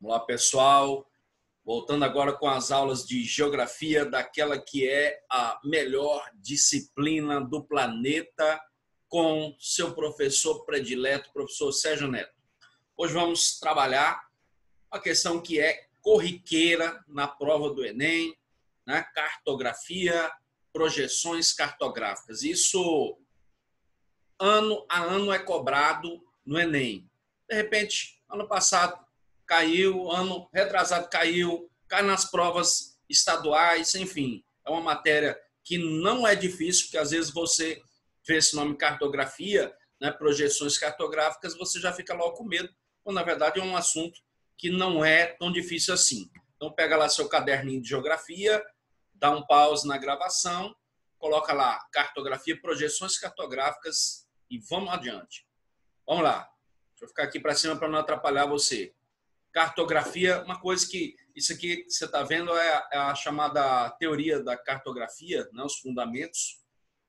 Olá, pessoal. Voltando agora com as aulas de geografia daquela que é a melhor disciplina do planeta, com seu professor predileto, professor Sérgio Neto. Hoje vamos trabalhar uma questão que é corriqueira na prova do Enem, né? Cartografia, projeções cartográficas. Isso ano a ano é cobrado no Enem. De repente, ano passado caiu, ano retrasado caiu, cai nas provas estaduais, enfim. É uma matéria que não é difícil, porque às vezes você vê esse nome cartografia, né, projeções cartográficas, você já fica logo com medo, quando na verdade é um assunto que não é tão difícil assim. Então pega lá seu caderninho de geografia, dá um pause na gravação, coloca lá cartografia, projeções cartográficas e vamos adiante. Vamos lá. Deixa eu ficar aqui para cima para não atrapalhar você. Cartografia, uma coisa que isso aqui que você está vendo é a chamada teoria da cartografia, né, os fundamentos,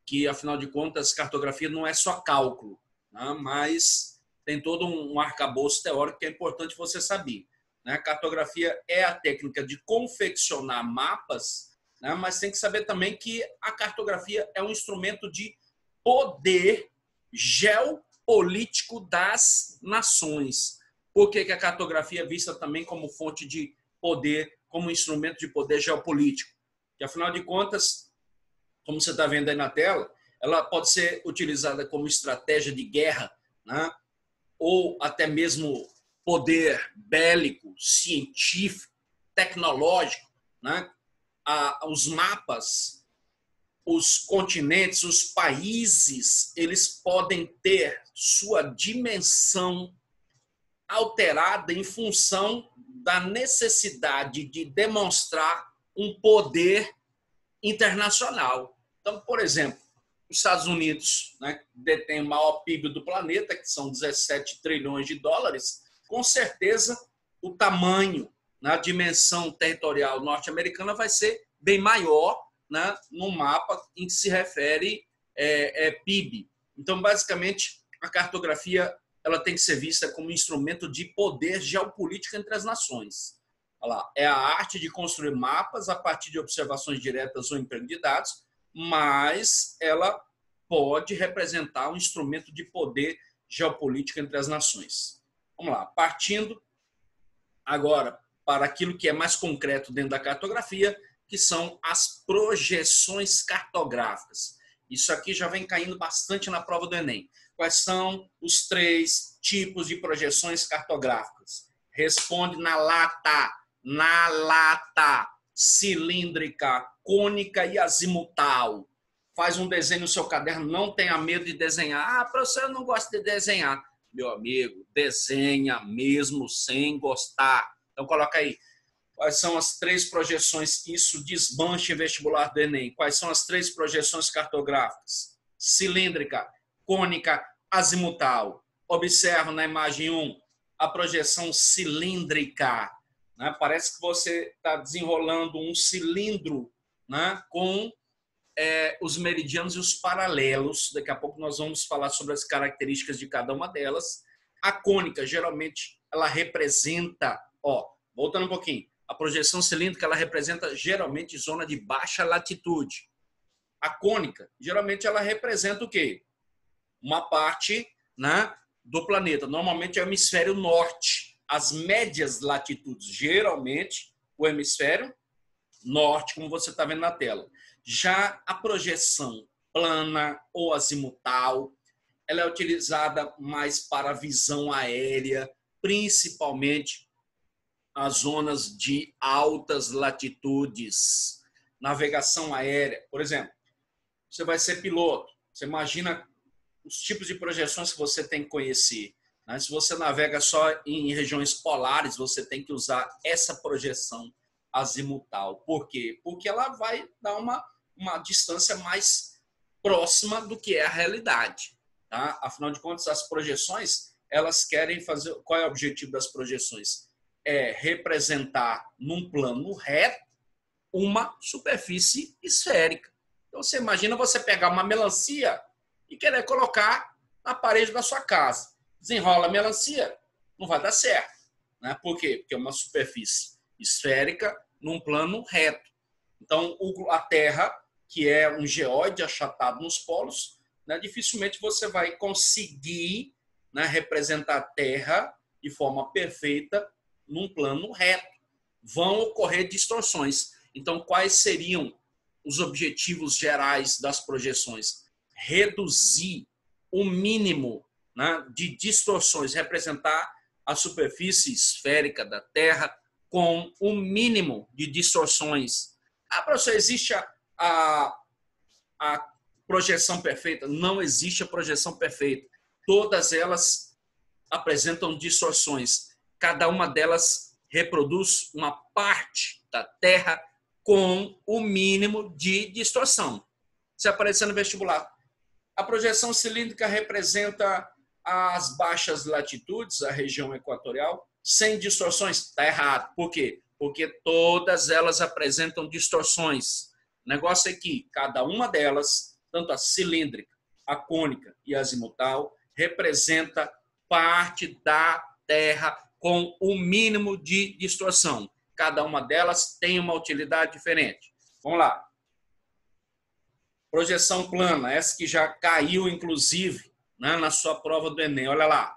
que afinal de contas cartografia não é só cálculo, né, mas tem todo um arcabouço teórico que é importante você saber. Né? Cartografia é a técnica de confeccionar mapas, né, mas tem que saber também que a cartografia é um instrumento de poder geopolítico das nações. Por que a cartografia é vista também como fonte de poder, como instrumento de poder geopolítico? Que, afinal de contas, como você está vendo aí na tela, ela pode ser utilizada como estratégia de guerra, né? Ou até mesmo poder bélico, científico, tecnológico. Né? Os mapas, os continentes, os países, eles podem ter sua dimensão alterada em função da necessidade de demonstrar um poder internacional. Então, por exemplo, os Estados Unidos, né, detém o maior PIB do planeta, que são 17 trilhões de dólares, com certeza o tamanho, na dimensão territorial norte-americana vai ser bem maior, né, no mapa em que se refere PIB. Então, basicamente, a cartografia ela tem que ser vista como um instrumento de poder geopolítico entre as nações. Olha lá, é a arte de construir mapas a partir de observações diretas ou emprego de dados, mas ela pode representar um instrumento de poder geopolítico entre as nações. Vamos lá, partindo agora para aquilo que é mais concreto dentro da cartografia, que são as projeções cartográficas. Isso aqui já vem caindo bastante na prova do Enem. Quais são os 3 tipos de projeções cartográficas? Responde na lata. Na lata. Cilíndrica, cônica e azimutal. Faz um desenho no seu caderno, não tenha medo de desenhar. Ah, professor, eu não gosto de desenhar. Meu amigo, desenha mesmo sem gostar. Então, coloca aí. Quais são as 3 projeções que isso desmancha em vestibular do Enem? Quais são as 3 projeções cartográficas? Cilíndrica, cônica, azimutal. Observa na imagem 1 a projeção cilíndrica. Né? Parece que você está desenrolando um cilindro, né? Com os meridianos e os paralelos. Daqui a pouco nós vamos falar sobre as características de cada uma delas. A cônica, geralmente, ela representa... voltando um pouquinho. A projeção cilíndrica ela representa geralmente zona de baixa latitude. A cônica, geralmente, ela representa o quê? Uma parte, né, do planeta. Normalmente é o hemisfério norte. As médias latitudes, geralmente, o hemisfério norte, como você está vendo na tela. Já a projeção plana ou azimutal, ela é utilizada mais para a visão aérea, principalmente as zonas de altas latitudes. Navegação aérea, por exemplo, você vai ser piloto, você imagina os tipos de projeções que você tem que conhecer. Né? Se você navega só em regiões polares, você tem que usar essa projeção azimutal. Por quê? Porque ela vai dar uma distância mais próxima do que é a realidade. Tá? Afinal de contas, as projeções, elas querem fazer... Qual é o objetivo das projeções? É representar num plano reto uma superfície esférica. Então, você imagina você pegar uma melancia e querer colocar na parede da sua casa. Desenrola a melancia, não vai dar certo. né? Por quê? Porque é uma superfície esférica num plano reto. Então, a Terra, que é um geóide achatado nos polos, né, dificilmente você vai conseguir, né, representar a Terra de forma perfeita num plano reto. Vão ocorrer distorções. Então, quais seriam os objetivos gerais das projeções? Reduzir o mínimo, né, de distorções, representar a superfície esférica da Terra com o mínimo de distorções. Professor, existe a projeção perfeita? Não existe a projeção perfeita. Todas elas apresentam distorções. Cada uma delas reproduz uma parte da Terra com o mínimo de distorção. Se aparecer no vestibular, a projeção cilíndrica representa as baixas latitudes, a região equatorial, sem distorções. Está errado. Por quê? Porque todas elas apresentam distorções. O negócio é que cada uma delas, tanto a cilíndrica, a cônica e a azimutal, representa parte da Terra com o mínimo de distorção. Cada uma delas tem uma utilidade diferente. Vamos lá. Projeção plana, essa que já caiu, inclusive, né, na sua prova do Enem. Olha lá.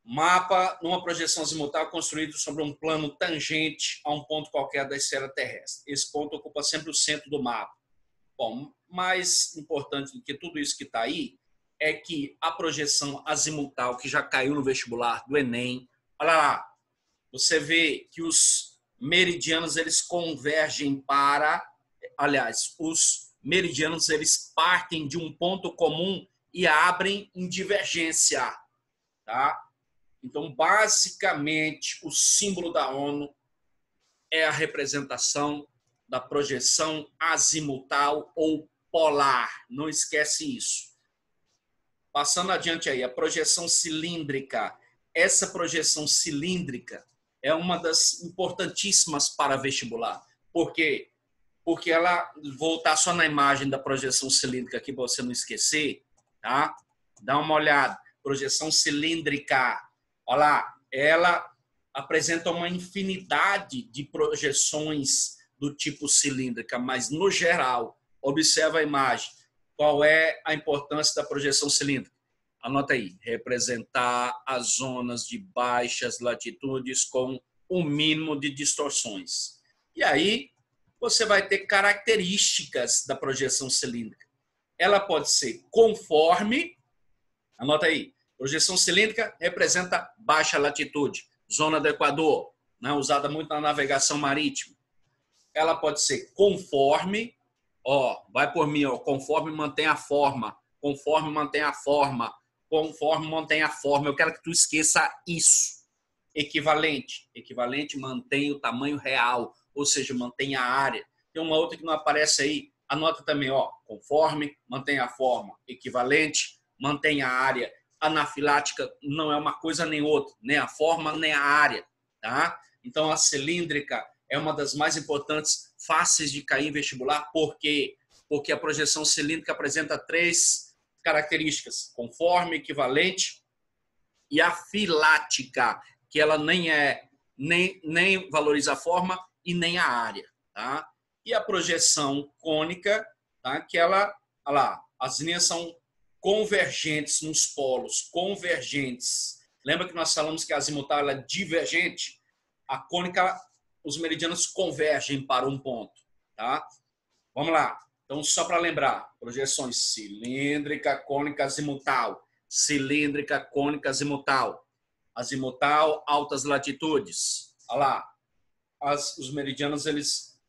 Mapa numa projeção azimutal construído sobre um plano tangente a um ponto qualquer da esfera terrestre. Esse ponto ocupa sempre o centro do mapa. Bom, mais importante do que tudo isso que está aí é que a projeção azimutal, que já caiu no vestibular do Enem, olha lá, você vê que os meridianos eles convergem para, aliás, os meridianos eles partem de um ponto comum e abrem em divergência, tá? Então, basicamente, o símbolo da ONU é a representação da projeção azimutal ou polar. Não esquece isso. Passando adiante aí, a projeção cilíndrica. Essa projeção cilíndrica é uma das importantíssimas para vestibular. Por quê? Porque ela, voltar só na imagem da projeção cilíndrica aqui, para você não esquecer, tá? Dá uma olhada. Projeção cilíndrica. Olha lá, ela apresenta uma infinidade de projeções do tipo cilíndrica, mas, no geral, observa a imagem. Qual é a importância da projeção cilíndrica? Anota aí, representar as zonas de baixas latitudes com o mínimo de distorções. E aí, você vai ter características da projeção cilíndrica. Ela pode ser conforme, anota aí, projeção cilíndrica representa baixa latitude, zona do Equador, né, usada muito na navegação marítima. Ela pode ser conforme, vai por mim, conforme mantém a forma, conforme mantém a forma, conforme mantém a forma. Eu quero que tu esqueça isso. Equivalente, equivalente mantém o tamanho real, ou seja, mantém a área. Tem uma outra que não aparece aí, anota também, conforme mantém a forma, equivalente mantém a área. Anafilática não é uma coisa nem outra, nem a forma nem a área, tá? Então a cilíndrica é uma das mais importantes, fáceis de cair em vestibular, por quê? Porque a projeção cilíndrica apresenta 3 características: conforme, equivalente e afilática, que ela nem valoriza a forma e nem a área, tá? E a projeção cônica, tá? Que ela, olha lá, as linhas são convergentes nos polos, convergentes. Lembra que nós falamos que a azimutal ela é divergente? A cônica, os meridianos convergem para um ponto, tá? Vamos lá. Então, só para lembrar, projeções cilíndrica, cônica, azimutal. Cilíndrica, cônica, azimutal. Azimutal, altas latitudes. Olha lá. Os meridianos, eles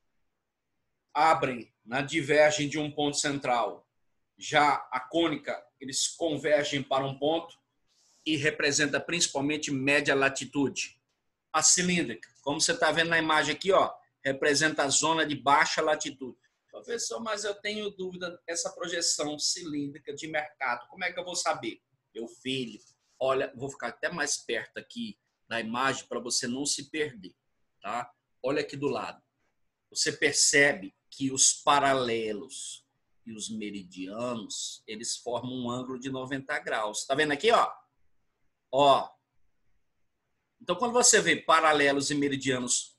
abrem, né, divergem de um ponto central. Já a cônica, eles convergem para um ponto e representa principalmente média latitude. A cilíndrica, como você está vendo na imagem aqui, representa a zona de baixa latitude. Professor, mas eu tenho dúvida, essa projeção cilíndrica de mercado, como é que eu vou saber? Meu filho, olha, vou ficar até mais perto aqui da imagem para você não se perder, tá? Olha aqui do lado. Você percebe que os paralelos e os meridianos, eles formam um ângulo de 90 graus. Tá vendo aqui, ó? Então, quando você vê paralelos e meridianos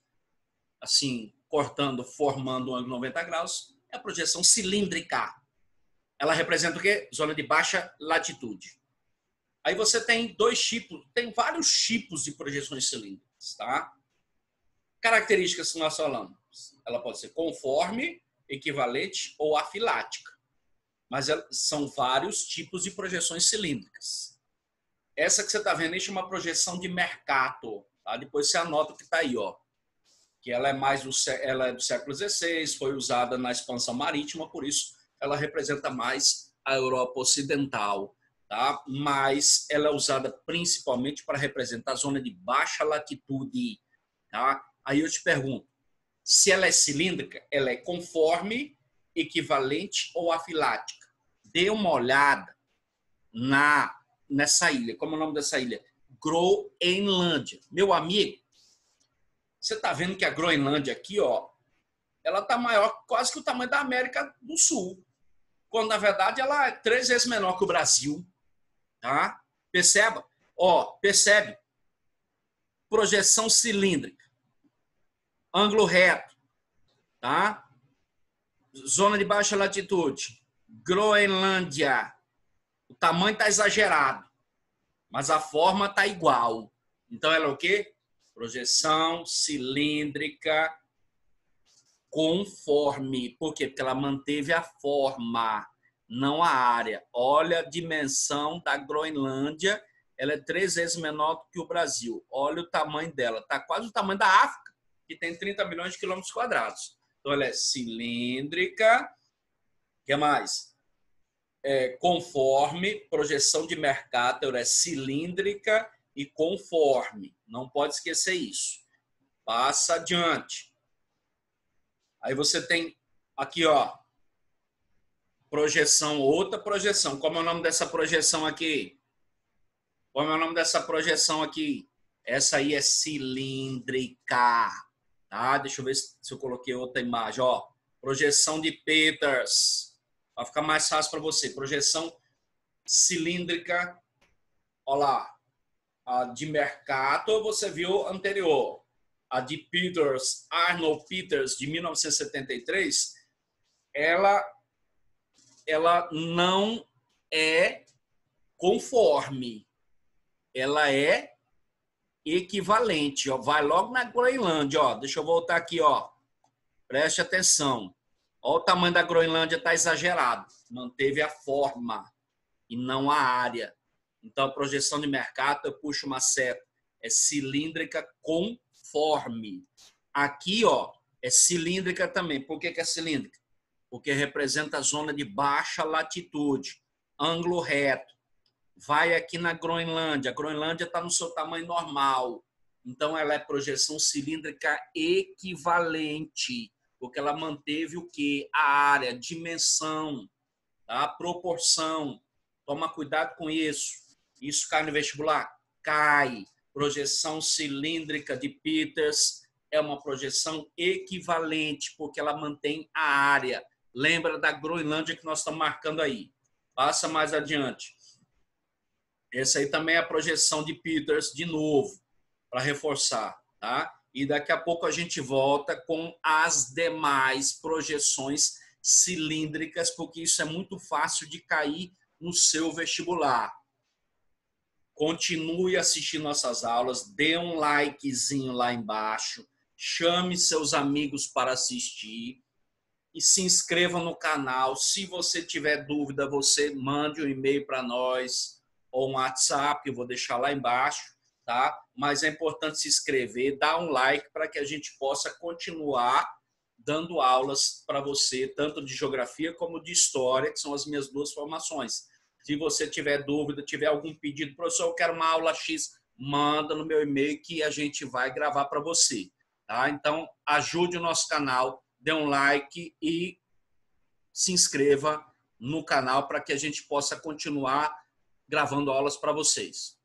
assim, cortando, formando um ângulo de 90 graus, é a projeção cilíndrica. Ela representa o quê? Zona de baixa latitude. Aí você tem dois tipos, tem vários tipos de projeções cilíndricas, tá? Características que nós falamos. Ela pode ser conforme, equivalente ou afilática. Mas são vários tipos de projeções cilíndricas. Essa que você está vendo aí chama projeção de Mercator. Tá? Depois você anota o que está aí, ó. Que ela é do século XVI, foi usada na expansão marítima, por isso ela representa mais a Europa Ocidental. Tá? Mas ela é usada principalmente para representar a zona de baixa latitude. Tá? Aí eu te pergunto, se ela é cilíndrica, ela é conforme, equivalente ou afilática? Dê uma olhada nessa ilha. Como é o nome dessa ilha? Groenlândia. Meu amigo, você está vendo que a Groenlândia aqui, ó, ela está maior quase que o tamanho da América do Sul. Quando, na verdade, ela é 3 vezes menor que o Brasil. Tá? Perceba? Ó, percebe? Projeção cilíndrica. Ângulo reto. Tá? Zona de baixa latitude. Groenlândia. O tamanho está exagerado, mas a forma está igual. Então, ela é o quê? Projeção cilíndrica conforme. Por quê? Porque ela manteve a forma, não a área. Olha a dimensão da Groenlândia. Ela é 3 vezes menor do que o Brasil. Olha o tamanho dela. Está quase o tamanho da África, que tem 30 milhões de quilômetros quadrados. Então, ela é cilíndrica. O que mais? Conforme, projeção de Mercator é cilíndrica e conforme. Não pode esquecer isso. Passa adiante. Aí você tem aqui, ó, projeção, outra projeção. Como é o nome dessa projeção aqui? Como é o nome dessa projeção aqui? Essa aí é cilíndrica. Tá? Deixa eu ver se eu coloquei outra imagem. Ó, projeção de Peters. Vai ficar mais fácil para você. Projeção cilíndrica. Olha lá. A de Mercator, você viu anterior. A de Peters, Arnold Peters, de 1973, ela não é conforme. Ela é equivalente. Ó. Vai logo na Groenlândia. Ó. Deixa eu voltar aqui. Ó. Preste atenção. Olha o tamanho da Groenlândia, está exagerado. Manteve a forma e não a área. Então, a projeção de Mercator, eu puxo uma seta. É cilíndrica conforme. Aqui, ó, é cilíndrica também. Por que é cilíndrica? Porque representa a zona de baixa latitude. Ângulo reto. Vai aqui na Groenlândia. A Groenlândia está no seu tamanho normal. Então, ela é projeção cilíndrica equivalente. Porque ela manteve o quê? A área, dimensão, tá? Proporção. Toma cuidado com isso. Isso cai no vestibular? Cai. Projeção cilíndrica de Peters é uma projeção equivalente, porque ela mantém a área. Lembra da Groenlândia que nós estamos marcando aí. Passa mais adiante. Essa aí também é a projeção de Peters, de novo, para reforçar, tá? E daqui a pouco a gente volta com as demais projeções cilíndricas, porque isso é muito fácil de cair no seu vestibular. Continue assistindo nossas aulas, dê um likezinho lá embaixo, chame seus amigos para assistir e se inscreva no canal. Se você tiver dúvida, você mande um e-mail para nós ou um WhatsApp, que eu vou deixar lá embaixo. Tá? Mas é importante se inscrever, dar um like para que a gente possa continuar dando aulas para você, tanto de geografia como de história, que são as minhas duas formações. Se você tiver dúvida, tiver algum pedido, professor, eu quero uma aula X, manda no meu e-mail que a gente vai gravar para você. Tá? Então, ajude o nosso canal, dê um like e se inscreva no canal para que a gente possa continuar gravando aulas para vocês.